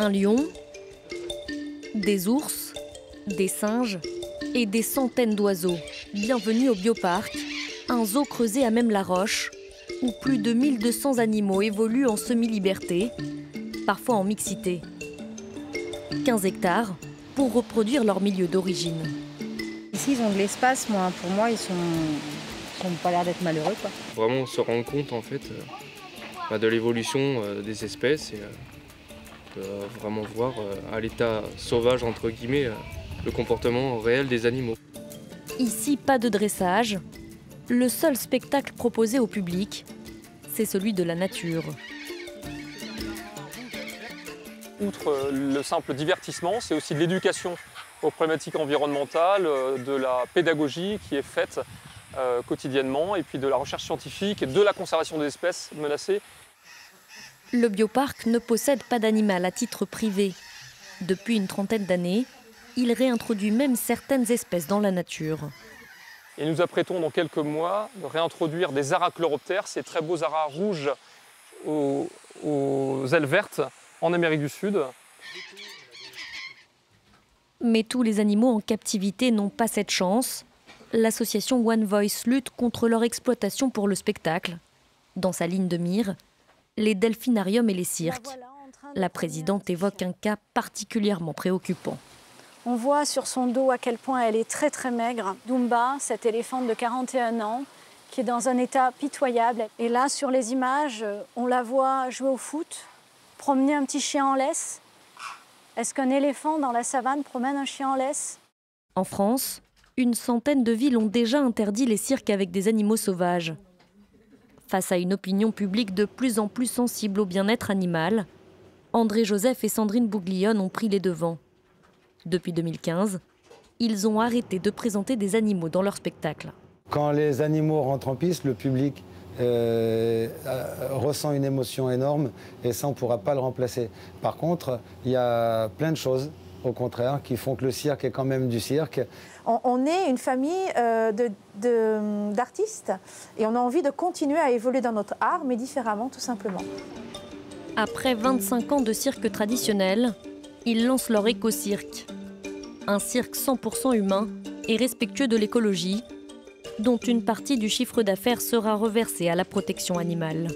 Un lion, des ours, des singes et des centaines d'oiseaux. Bienvenue au bioparc, un zoo creusé à même la roche, où plus de 1200 animaux évoluent en semi-liberté, parfois en mixité. 15 hectares pour reproduire leur milieu d'origine. Ici, ils ont de l'espace. Pour moi, ils n'ont pas l'air d'être malheureux, quoi. Vraiment se rendre compte en fait de l'évolution des espèces et vraiment voir à l'état sauvage entre guillemets le comportement réel des animaux. Ici, pas de dressage. Le seul spectacle proposé au public, c'est celui de la nature. Outre le simple divertissement, c'est aussi de l'éducation aux problématiques environnementales, de la pédagogie qui est faite quotidiennement, et puis de la recherche scientifique et de la conservation des espèces menacées. Le bioparc ne possède pas d'animal à titre privé. Depuis une trentaine d'années, il réintroduit même certaines espèces dans la nature. Et nous apprêtons dans quelques mois de réintroduire des arachloroptères, ces très beaux aras rouges aux ailes vertes en Amérique du Sud. Mais tous les animaux en captivité n'ont pas cette chance. L'association One Voice lutte contre leur exploitation pour le spectacle. Dans sa ligne de mire, les delphinariums et les cirques. La présidente évoque un cas particulièrement préoccupant. On voit sur son dos à quel point elle est très très maigre. Dumba, cette éléphante de 41 ans, qui est dans un état pitoyable. Et là, sur les images, on la voit jouer au foot, promener un petit chien en laisse. Est-ce qu'un éléphant dans la savane promène un chien en laisse? En France, une centaine de villes ont déjà interdit les cirques avec des animaux sauvages. Face à une opinion publique de plus en plus sensible au bien-être animal, André Joseph et Sandrine Bouglione ont pris les devants. Depuis 2015, ils ont arrêté de présenter des animaux dans leurs spectacles. Quand les animaux rentrent en piste, le public ressent une émotion énorme et ça, on ne pourra pas le remplacer. Par contre, il y a plein de choses, au contraire, qui font que le cirque est quand même du cirque. On est une famille d'artistes et on a envie de continuer à évoluer dans notre art, mais différemment, tout simplement. Après 25 ans de cirque traditionnel, ils lancent leur éco-cirque. Un cirque 100% humain et respectueux de l'écologie, dont une partie du chiffre d'affaires sera reversée à la protection animale.